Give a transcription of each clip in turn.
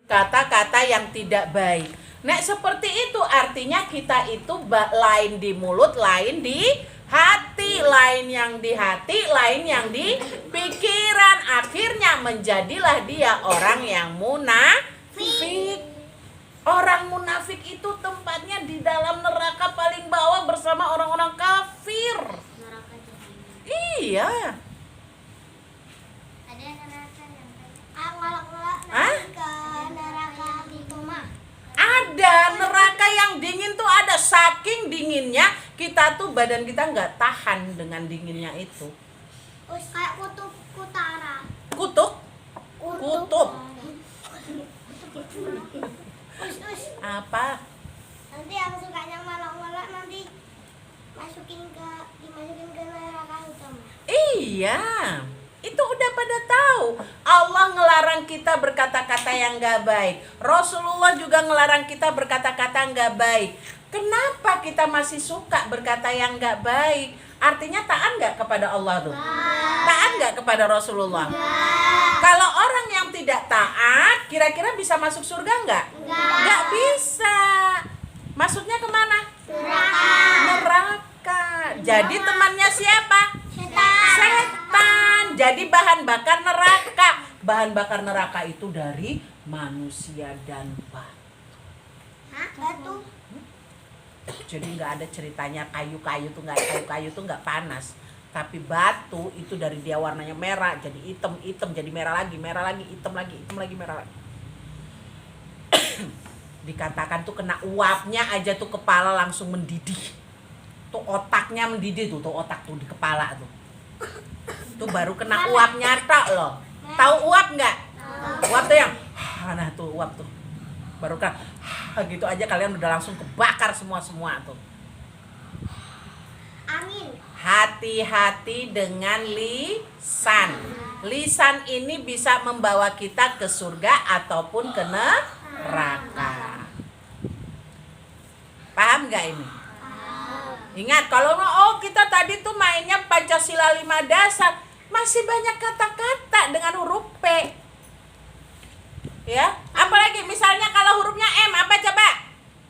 kata-kata yang tidak baik. Nek seperti itu artinya kita itu lain di mulut, lain di hati, lain yang di hati, lain yang di pikiran. Akhirnya menjadilah dia orang yang munafik. Orang munafik itu tempatnya di dalam neraka paling bawah bersama orang-orang kafir. Iya. Ada neraka yang kayak neraka itu mah. Ada neraka yang dingin tuh ada. Saking dinginnya kita tuh badan kita nggak tahan dengan dinginnya itu. Kayak kutub utara. Kutub? Apa? Nanti yang sukanya malak-malak nanti dimasukin ke neraka utama. Iya, itu udah pada tahu. Allah ngelarang kita berkata-kata yang gak baik. Rasulullah juga ngelarang kita berkata-kata gak baik. Kenapa kita masih suka berkata yang gak baik? Artinya taat gak kepada Allah tuh? Taat gak kepada Rasulullah? Kalau orang yang tidak taat, kira-kira bisa masuk surga nggak? Nggak bisa. Masuknya kemana? Neraka. Jadi temannya siapa? Setan. Jadi bahan bakar neraka. Bahan bakar neraka itu dari manusia dan batu. Batu. Jadi nggak ada ceritanya kayu-kayu tuh nggak panas. Tapi batu itu dari dia warnanya merah jadi hitam, jadi merah lagi, hitam lagi, merah lagi. Dikatakan tuh kena uapnya aja tuh kepala langsung mendidih. Tuh otaknya mendidih tuh otak tuh di kepala tuh. Tuh baru kena uapnya tok loh. Tahu uap nggak? Uap tuh yang nah tuh uap tuh. Baru kan gitu aja kalian udah langsung kebakar semua tuh. Amin. Hati-hati dengan lisan. Lisan ini bisa membawa kita ke surga ataupun ke neraka. Paham gak ini? Ingat kalau kita tadi tuh mainnya Pancasila 5 dasar, masih banyak kata-kata dengan huruf P. Ya, apalagi misalnya kalau hurufnya M apa coba?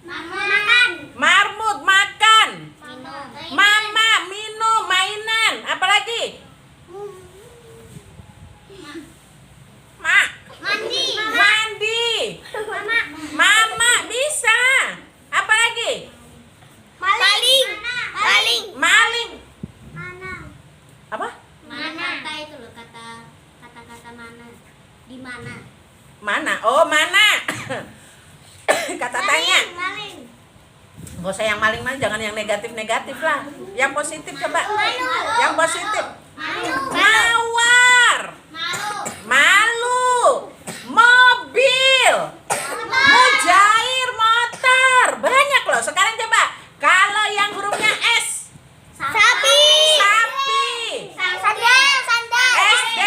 Makan. Marmut makan. Minum. Mama minum, mainan. Apalagi? Mandi. Mama bisa. Apalagi? Maling. Mana? Apa? Mana? Itu loh kata-kata mana? Di mana? Mana? Oh, mana? Kata tanya. Maling. Gak usah yang maling jangan yang negatif-negatif lah. Yang positif coba. Yang positif. Mawar. Malu. Mobil. Mujair, motor. Banyak loh. Sekarang coba. Kalau yang hurufnya S. Sapi. Sandal. SD.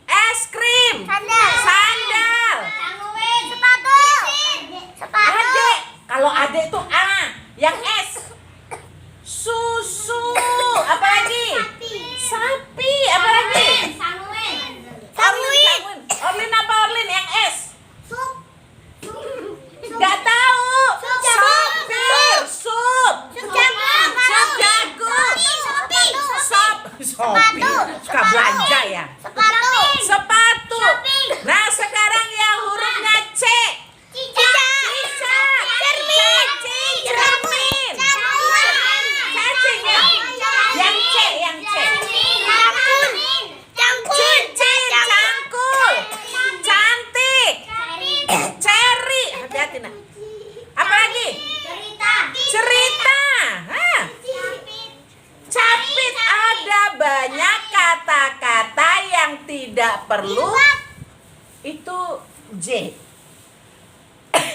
Es krim. Sandal. Sepatu. Adek. Kalau adek itu A. Yang S. Susu. Apalagi? Sapi. Apalagi? Orlin apa Orlin? Yang S. Gak tahu. Sopir. Sup jagung. Sopi. Suka belanja ya. Sepatu. Nah sekarang yang hurufnya C. Cicak. Cermin. Cacing ya. Yang C. Cincin. Cangkul. Cantik. Cherry. Hati-hati nak. Apa lagi? Cerita. Hah? Capit. Ada banyak kata-kata yang tidak perlu. Itu J.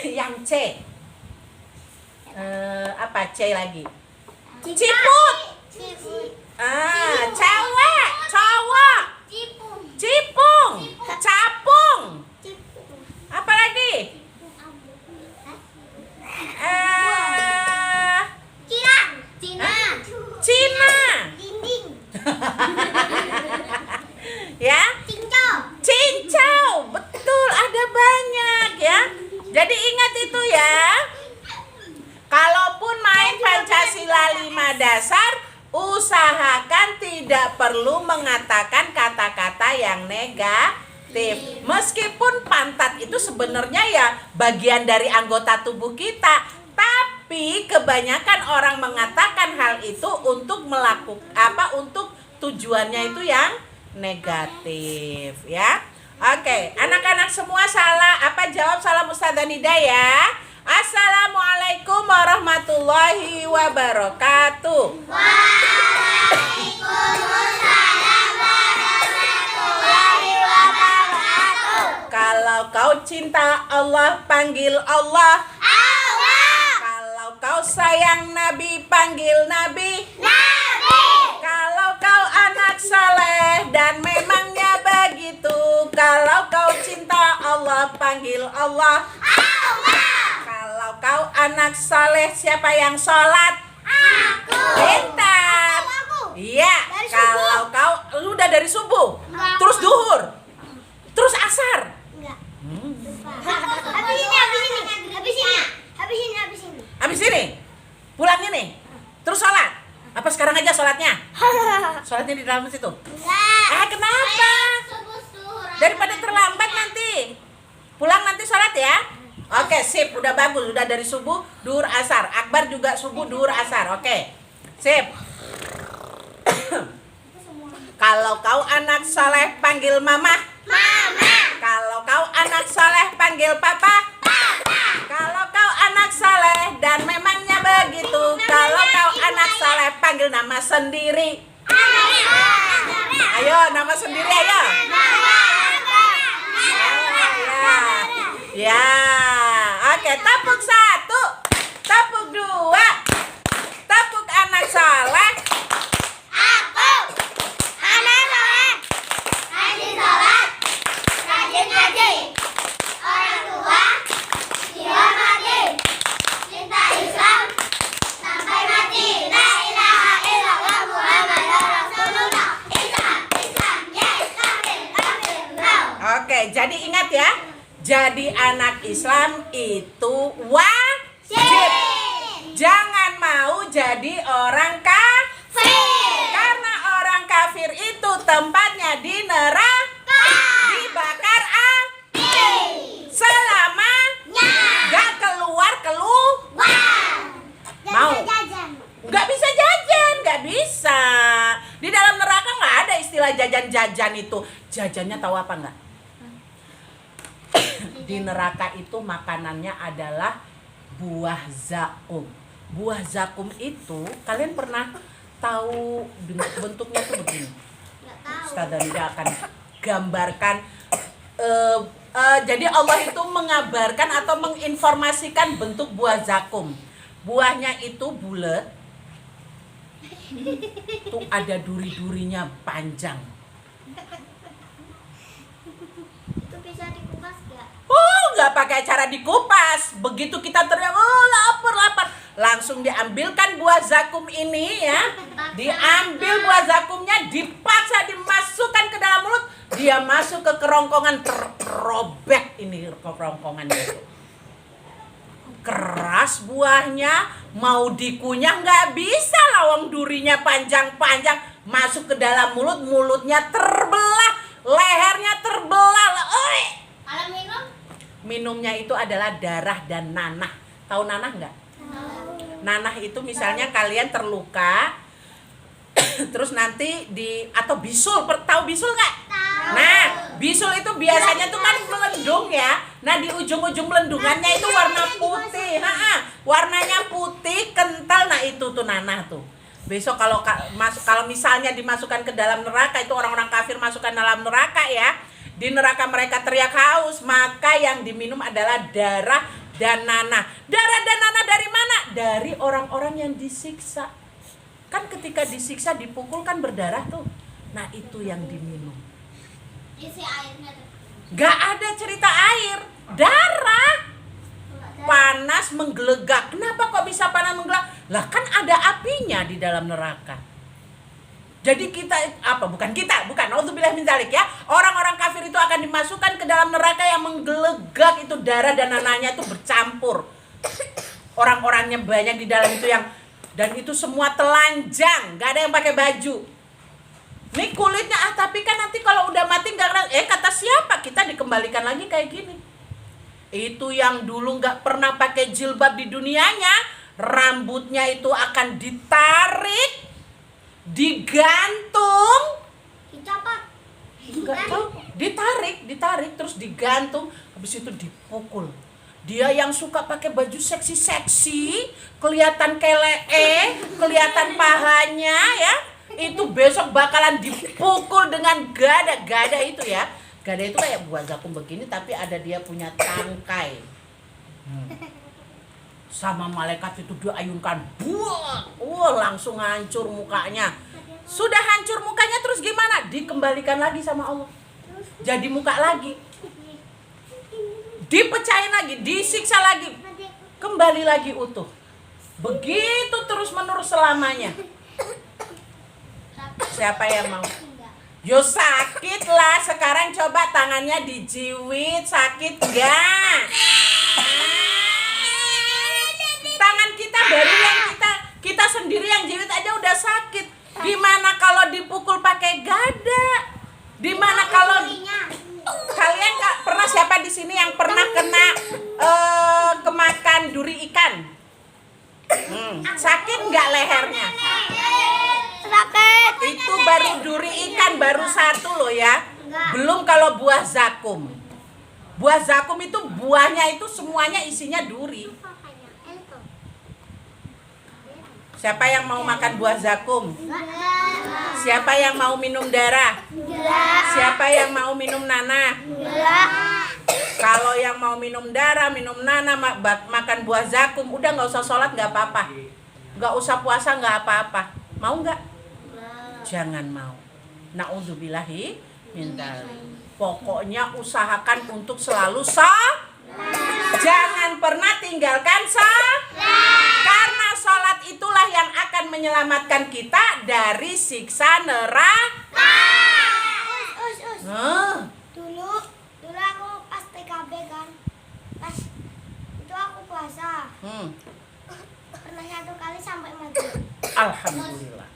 Yang C. Apa C lagi? Ciput. Cewek. Cowok. Cipung. Capung. Apa lagi? Cina. Ya? Cincau. Betul, ada banyak ya. tidak perlu mengatakan kata-kata yang negatif. Meskipun pantat itu sebenarnya ya bagian dari anggota tubuh kita, tapi kebanyakan orang mengatakan hal itu untuk untuk tujuannya itu yang negatif ya. Oke, anak-anak semua jawab salam Ustazah Nida ya. Assalamualaikum warahmatullahi wabarakatuh. Waalaikumsalam warahmatullahi wabarakatuh. Kalau kau cinta Allah, panggil Allah. Allah. Kalau kau sayang Nabi, panggil Nabi. Nabi. Kalau kau anak saleh dan memangnya begitu, kalau kau cinta Allah, panggil Allah. Allah. Kalau kau anak saleh, siapa yang sholat? Aku. Pintar. Aku. Iya. Dari Kalau kau lu udah dari subuh, Enggak. terus duhur, terus asar. Enggak. Habis ini. Habis ini, pulang ini, terus sholat. Apa sekarang aja sholatnya? Sholatnya di dalam situ. Enggak. Kenapa? Daripada terlambat nanti. Pulang nanti sholat ya. Oke, sip, udah bagus, udah dari subuh, duhur, asar. Akbar juga subuh, duhur, asar. Oke, sip. Kalau kau anak soleh, panggil mama. Mama. Kalau kau anak soleh, panggil papa. Kalau kau anak soleh dan memangnya begitu, kalau kau anak soleh, panggil nama sendiri. Ayo, nama sendiri ayo. Ya, oke, tepuk 1, tepuk 2, tepuk anak soleh. Aku. Anak soleh. Rajin sholat. Rajin ngaji. Orang tua dihormati. Cinta Islam sampai mati. La ilaha illallah Muhammadur Rasulullah. Islam, yes, takbir, no. Oke, jadi ingat ya. Jadi anak Islam itu wajib. Jangan mau jadi orang kafir. Karena orang kafir itu tempatnya di neraka. Dibakar api. Selamanya. Gak keluar. Mau? Gak bisa jajan, gak bisa. Di dalam neraka gak ada istilah jajan-jajan itu. Jajannya tahu apa enggak? Di neraka itu makanannya adalah buah zakum. Buah zakum itu kalian pernah tahu bentuknya tuh begini? Ustazah Nida akan gambarkan. Jadi Allah itu mengabarkan atau menginformasikan bentuk buah zakum. Buahnya itu bulat. Tuh ada duri-durinya panjang. Itu bisa dikupas gak? Nggak pakai cara dikupas. Begitu kita teriak, lapar, langsung diambilkan buah zakum ini ya. Diambil buah zakumnya, dipaksa dimasukkan ke dalam mulut. Dia masuk ke kerongkongan, terrobek ini kerongkongannya itu. Keras buahnya, mau dikunyah nggak bisa, lawang durinya panjang-panjang, masuk ke dalam mulut, mulutnya terbelah, lehernya terbelah. Kalau minum? Minumnya itu adalah darah dan nanah. Tahu nanah nggak? Nanah itu misalnya kalian terluka, terus nanti atau bisul, tahu bisul nggak? Nah, bisul itu biasanya tuh kan melendung ya. Nah, di ujung-ujung melendungannya itu warna putih. Warnanya putih, kental. Nah, itu tuh nanah tuh. Besok kalau misalnya dimasukkan ke dalam neraka, itu orang-orang kafir masukkan dalam neraka ya. Di neraka mereka teriak haus, maka yang diminum adalah darah dan nanah. Darah dan nanah dari mana? Dari orang-orang yang disiksa. Kan ketika disiksa, dipukul kan berdarah tuh. Nah, itu yang diminum. Isi airnya tuh. Gak ada cerita air, darah. Panas menggelegak. Kenapa kok bisa panas menggelegak? Lah kan ada apinya di dalam neraka. Jadi bukan, naudzubillah min dzalik ya. Orang-orang kafir itu akan dimasukkan ke dalam neraka yang menggelegak, itu darah dan nanahnya itu bercampur. Orang-orangnya banyak di dalam itu dan itu semua telanjang, gak ada yang pakai baju. Nih kulitnya, tapi kan nanti kalau udah mati nggak, kata siapa kita dikembalikan lagi kayak gini. Itu yang dulu nggak pernah pakai jilbab di dunianya, rambutnya itu akan ditarik, digantung, Dicopot. nggak tahu, ditarik terus digantung, habis itu dipukul. Dia yang suka pakai baju seksi-seksi, kelihatan kelee, kelihatan pahanya ya, itu besok bakalan dipukul dengan gada itu ya. Gada itu kayak buah zakum begini tapi ada dia punya tangkai. Sama malaikat itu diayunkan, langsung hancur mukanya. Sudah hancur mukanya terus gimana? Dikembalikan lagi sama Allah. Jadi muka lagi. Dipecahin lagi, disiksa lagi, kembali lagi utuh. Begitu terus menerus selamanya. Siapa yang mau? Yo sakit lah, sekarang coba tangannya dijiwit, sakit gak? Tangan kita baru yang kita sendiri yang jiwit aja udah sakit. Gimana kalau dipukul pakai gada? Dimana kalau kalian pernah, siapa di sini yang pernah kena kemakan duri ikan? Sakit nggak lehernya? Sakit. Itu baru duri ikan, baru satu loh ya. Belum kalau buah zakum. Buah zakum itu buahnya itu semuanya isinya duri. Siapa yang mau makan buah zakum? Siapa yang mau minum darah? Siapa yang mau minum nanah? Kalau yang mau minum darah, minum nanah, makan buah zakum, udah nggak usah sholat nggak apa-apa, nggak usah puasa nggak apa-apa. Mau nggak? Jangan mau. Na'udzubillahi min dzalik. Pokoknya usahakan untuk selalu jangan pernah tinggalkan karena sholat itulah yang akan menyelamatkan kita dari siksa neraka. Dulu aku pas PKB kan, pas itu aku puasa. Pernah 1 kali sampai mati. Alhamdulillah.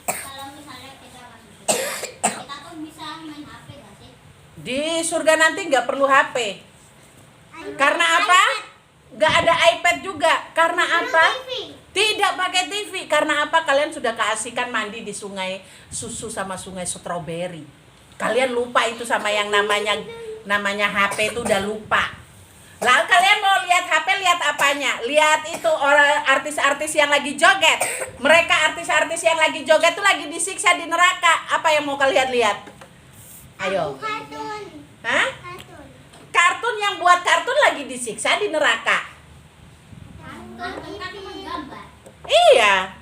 Kalau misalnya kita masuk surga, kita tuh bisa main HP gak sih? Di surga nanti nggak perlu HP. Karena apa? Nggak ada iPad juga. Karena apa? Tidak pakai TV. Karena apa? Kalian sudah keasikan mandi di sungai susu sama sungai stroberi. Kalian lupa itu sama yang namanya HP itu udah lupa. Lalu kalian mau lihat HP, lihat apanya? Lihat itu orang artis-artis yang lagi joget. Mereka artis-artis yang lagi joget tuh lagi disiksa di neraka. Apa yang mau kalian lihat? Ayo. Kartun. Hah? Kartun yang buat kartun lagi disiksa di neraka. Kartun kan cuma gambar. Iya.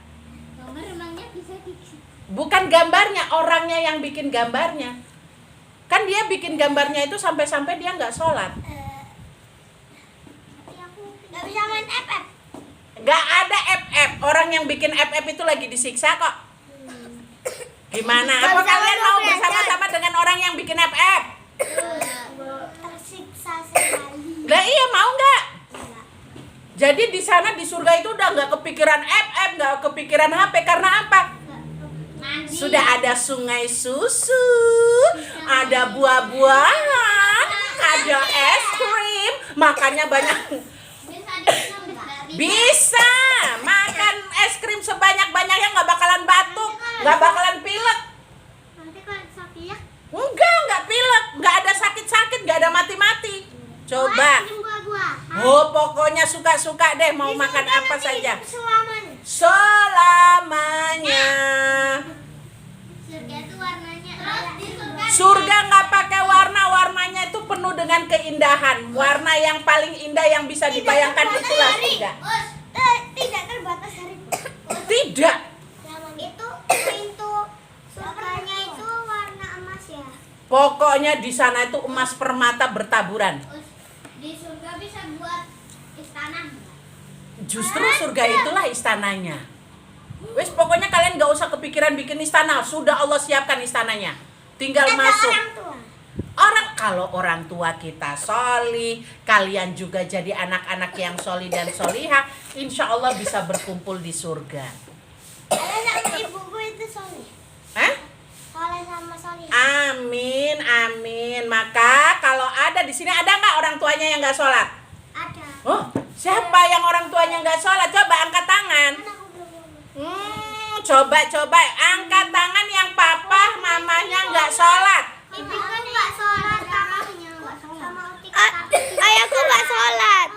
Gambar emangnya bisa disiksa. Bukan gambarnya, orangnya yang bikin gambarnya. Kan dia bikin gambarnya itu sampai-sampai dia nggak sholat. Tapi aku nggak bisa main FF. Nggak ada FF. Orang yang bikin FF itu lagi disiksa kok. Gimana? Apa kalian mau bersama-sama dengan orang yang bikin FF? Tersiksa sekali. Lah iya, mau nggak? Jadi di sana di surga itu udah nggak kepikiran FF, nggak kepikiran HP. Karena apa? Mandi. Sudah ada sungai susu, ada buah-buahan, ada es krim, makannya banyak. Bisa diminum nggak? Bisa makan es krim sebanyak-banyaknya, nggak bakalan batuk, nggak bakalan pilek. Nanti kalau sakit. Nggak pilek, nggak ada sakit-sakit, nggak ada mati-mati. Coba. Buah-buah. Oh, pokoknya suka-suka deh mau makan apa saja. Selamanya. Selamanya. Surga itu warnanya. Terus di surga. Surga nggak pakai warna, warnanya itu penuh dengan keindahan. Warna yang paling indah yang bisa dibayangkan itulah surga. Tidak terbatas hari. Tidak. Itu pintu surganya itu warna emas ya. Pokoknya di sana itu emas permata bertaburan. Di surga bisa buat istana nggak? Justru surga itulah istananya. Wes pokoknya kalian nggak usah kepikiran bikin istana. Sudah Allah siapkan istananya. Tinggal masuk. Kalau orang tua kita solih, kalian juga jadi anak-anak yang solih dan solihah, insya Allah bisa berkumpul di surga. Ada sama ibuku itu soleh. Hah? sekali. Amin, amin. Maka kalau ada di sini ada nggak orang tuanya yang nggak sholat? Ada. Oh, siapa yang orang tuanya nggak sholat? Coba angkat tangan. Kan aku belum ngomong. Coba angkat tangan yang papa mamanya nggak sholat. Ibuku nggak sholat, kakaknya nggak sholat. Sama Uti ayahku nggak sholat.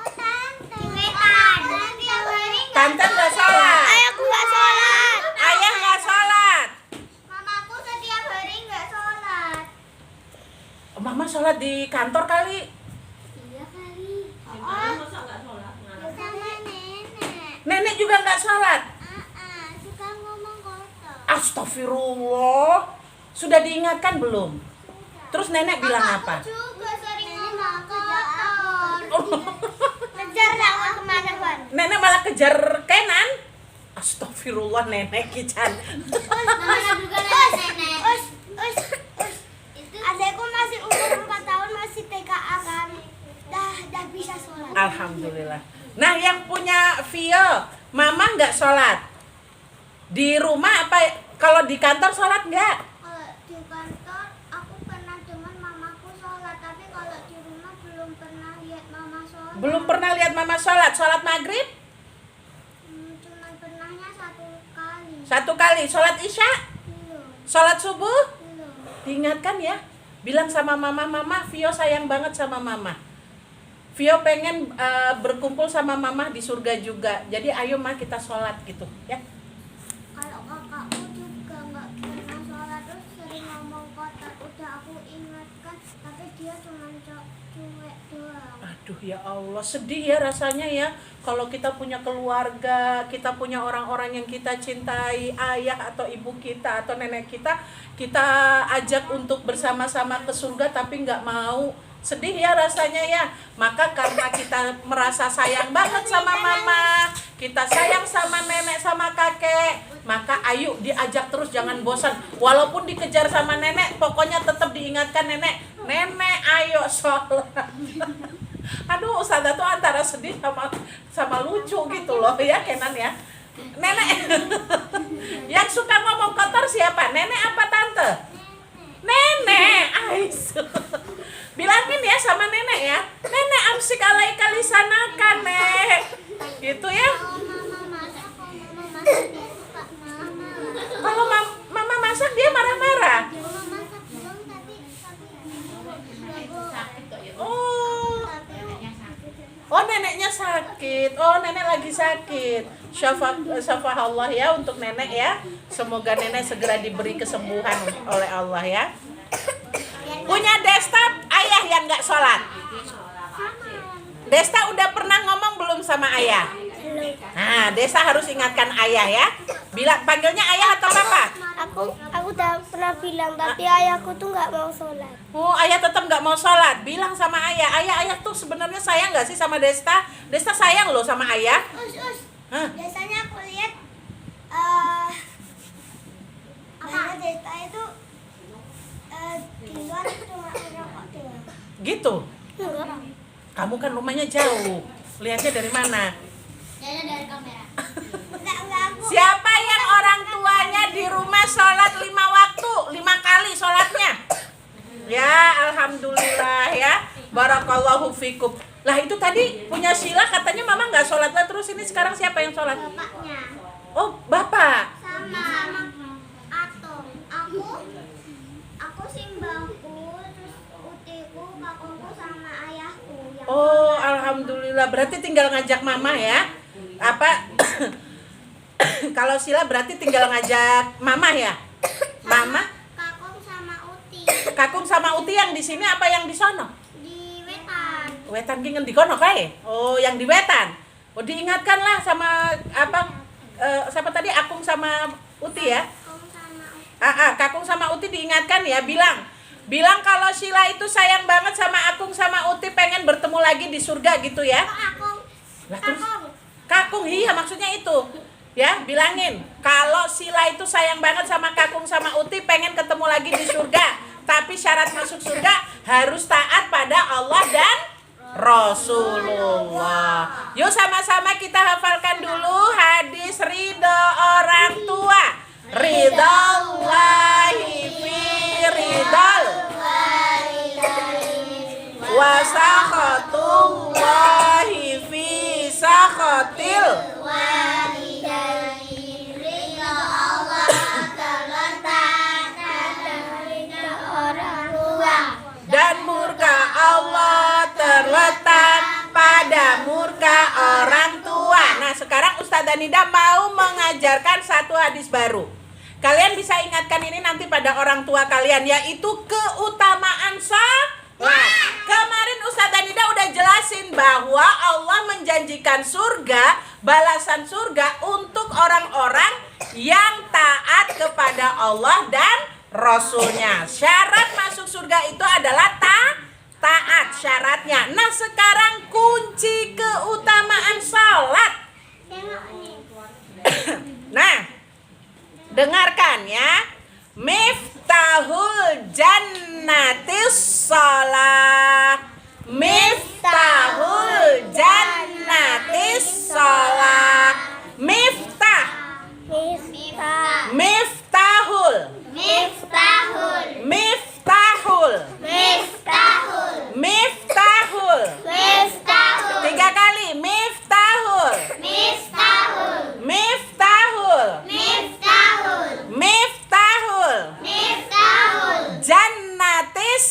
Tante nggak sholat. Ayahku nggak sholat. Ayah nggak sholat. Mamaku setiap hari nggak sholat. Mama sholat di kantor kali. Iya kali. Oh, sama nenek. Nenek juga nggak sholat. Suka ngomong kotor. Astagfirullah. Sudah diingatkan belum? Terus nenek bilang apa? Aku juga sering ngomong kotor. Kejar aku kemana-mana. Nenek malah kejar Kenan. Astagfirullah nenek kican. Namanya juga nenek. Adekku masih umur 4 tahun, masih TKA kan. Dah bisa sholat. Alhamdulillah. Nah yang punya Vio, mama nggak sholat. Di rumah apa? Kalau di kantor sholat nggak? Kalau di kantor aku pernah dengar mamaku sholat, tapi kalau di rumah belum pernah lihat mama sholat. Belum pernah lihat mama sholat. Sholat maghrib? Cuman pernahnya 1 kali. 1 kali. Sholat isya? Belum. Sholat subuh? Belum. Diingatkan ya. Bilang sama mama, mama Vio sayang banget sama mama. Vio pengen berkumpul sama mama di surga juga. Jadi ayo ma kita sholat gitu ya. Kalau kakakku juga nggak pernah sholat, terus sering ngomong kotor. Udah aku ingatkan, tapi dia cuma cuek doang. Aduh ya Allah, sedih ya rasanya ya. Kalau kita punya keluarga, kita punya orang-orang yang kita cintai, ayah atau ibu kita atau nenek kita ajak untuk bersama-sama ke surga tapi nggak mau. Sedih ya rasanya ya. Maka karena kita merasa sayang banget sama mama, kita sayang sama nenek sama kakek, maka ayo diajak terus, jangan bosan. Walaupun dikejar sama nenek, pokoknya tetap diingatkan nenek ayo sholat. Aduh, Ustazah tuh antara sedih sama lucu gitu loh ya Kenan ya. Nenek yang suka ngomong kotor siapa? Nenek apa tante? Nenek. Ais. Bilangin ya sama nenek ya. Nenek amsik alaika lisanakan, Nek. Gitu ya. Kalau mama masak dia marah-marah. Oh neneknya sakit. Oh nenek lagi sakit. Syafa Allah ya untuk nenek ya. Semoga nenek segera diberi kesembuhan oleh Allah ya. Punya Desta ayah yang nggak sholat. Desta udah pernah ngomong belum sama ayah? Nah, Desta harus ingatkan ayah ya. Bilang panggilnya ayah atau apa? Aku udah pernah bilang, tapi ayahku tuh nggak mau sholat. Oh, ayah tetap nggak mau sholat. Bilang sama ayah, ayah tuh sebenarnya sayang nggak sih sama Desta? Desta sayang loh sama ayah. Hah? Biasanya aku lihat apa Desta itu di luar cuma merokok doang. Gitu. Enggak. Kamu kan rumahnya jauh. Lihatnya dari mana? Dari kamera. Enggak aku. Siapa yang orang tuanya di rumah sholat 5 waktu, 5 kali sholatnya? Ya, alhamdulillah ya. Barakallahu fikum. Lah itu tadi punya Sila katanya mama nggak sholat lah, terus ini sekarang siapa yang sholat? Bapaknya. Oh, bapak. Sama Atom. Aku simbahku, terus utiku, kakakku sama ayahku. Oh, alhamdulillah. Berarti tinggal ngajak mama ya. Apa? Kalau Sila berarti tinggal ngajak mama ya? Mama? Kakung sama Uti Kakung sama Uti yang di sini apa yang di sono? di Wetan. Wetan gingen di kono kae. Oh, yang di Wetan. Oh, diingatkanlah sama apa siapa tadi Akung sama Uti ya? Kakung sama Uti. Kakung sama Uti diingatkan ya, bilang kalau Sila itu sayang banget sama Akung sama Uti, pengen bertemu lagi di surga gitu ya. Kakung. Lah terus Kakung, iya maksudnya itu. Ya, bilangin kalau Sila itu sayang banget sama Kakung sama Uti, pengen ketemu lagi di surga. Tapi syarat masuk surga harus taat pada Allah dan Rasulullah. Yuk sama-sama kita hafalkan dulu hadis ridho orang tua. Ridhallahi fi wa sakhatullahi fi sakhatil walidaini ridho Allah terletak pada ridho orang tua. dan murka Allah terletak pada murka orang tua. Nah, sekarang Ustazah Nida mau mengajarkan satu hadis baru. Kalian bisa ingatkan ini nanti pada orang tua kalian, yaitu keutamaan salat. Kemarin Ustazah Nida udah jelasin bahwa Allah menjanjikan surga, balasan surga untuk orang-orang yang taat kepada Allah dan Rasulnya. Syarat masuk surga itu adalah taat syaratnya. Nah, sekarang kunci keutamaan salat. Nah, dengarkan ya. Miftahul jannatis shalah. Miftahul jannatis shalah. Miftah. Miftah. Miftahul. Miftahul. Miftahul. Miftahul. Miftahul. Miftahul. 3 kali. Miftahul. Miftahul. Miftahul. Miftahul. Miftahul. Miftahul. Jannatis.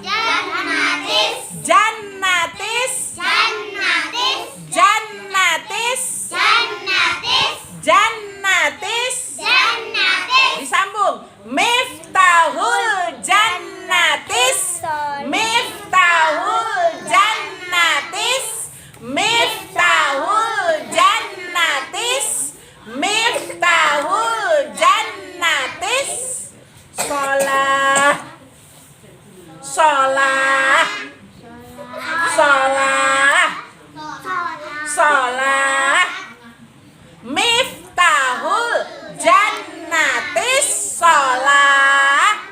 Jannatis. Jannatis. Jannatis. Jannatis. Jannatis. Jannatis. Jannatis. Disambung. Miftahul jannatis. Miftahul jannatis. Miftahul jannatis. Miftahul jannatis. Sholah. Sholah. Sholah. Sholah. Miftahul jannatis sholah.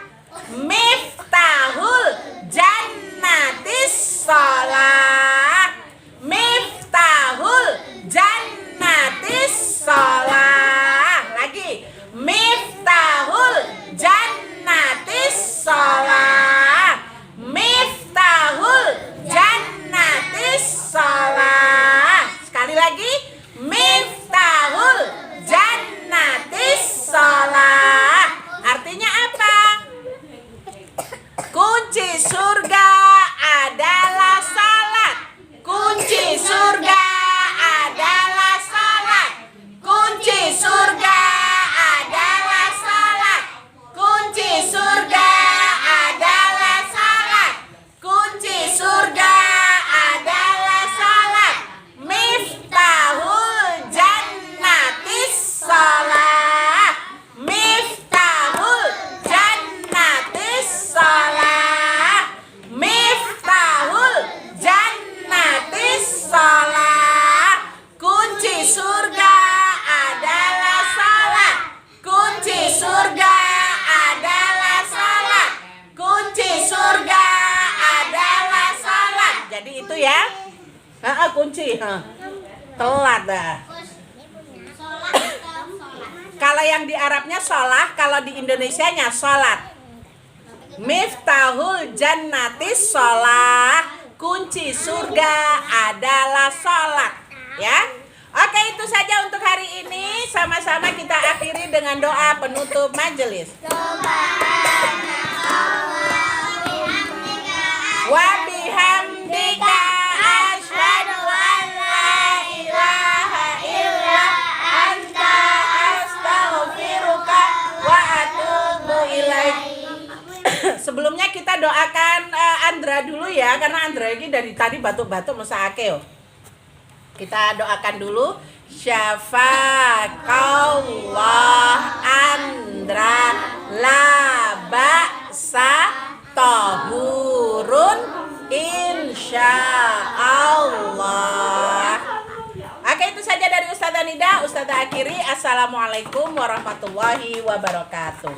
Miftahul jannatis sholah. Miftahul jannatis sholah. Lagi. Miftahul jannatis sholah. Miftahul jannatis sholah. Sekali lagi. Miftahul jannatis sholah. Artinya apa? Kunci surga adalah salat. Kunci surga adalah salat. Kunci surga adalah salat. Kunci surga adalah salat. Kunci surga adalah salat. Miftahul jannatis shalah. Miftahul jannatis shalah. Miftahul jannatis shalah. Kunci surga adalah salat. Kunci surga adalah salat. Kunci surga adalah salat. Jadi itu ya. Kunci. Telat dah. Kalau yang di Arabnya sholah, kalau di Indonesianya sholat. Miftahul jannatis sholah. Kunci surga adalah sholat. Ya. Oke, itu saja untuk hari ini. Sama-sama kita akhiri dengan doa penutup majelis. Wa bihamdika asyhadu an la ilaha illa anta astaghfiruka wa atubu ilaik. Sebelumnya kita doakan Andra dulu ya, karena Andra ini dari tadi batuk-batuk musakeo. Kita doakan dulu. Syafakallah Andra la ba'sa tahurun insyaallah. Oke, itu saja dari Ustazah Nida. Ustazah akhiri. Assalamualaikum warahmatullahi wabarakatuh.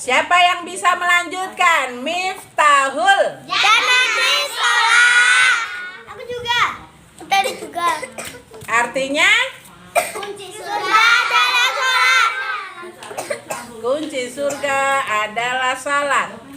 Siapa yang bisa melanjutkan? Miftahul Jannatis sholah. Aku juga. Tadi juga. artinya Kunci surga adalah sholat. Kunci surga adalah salat.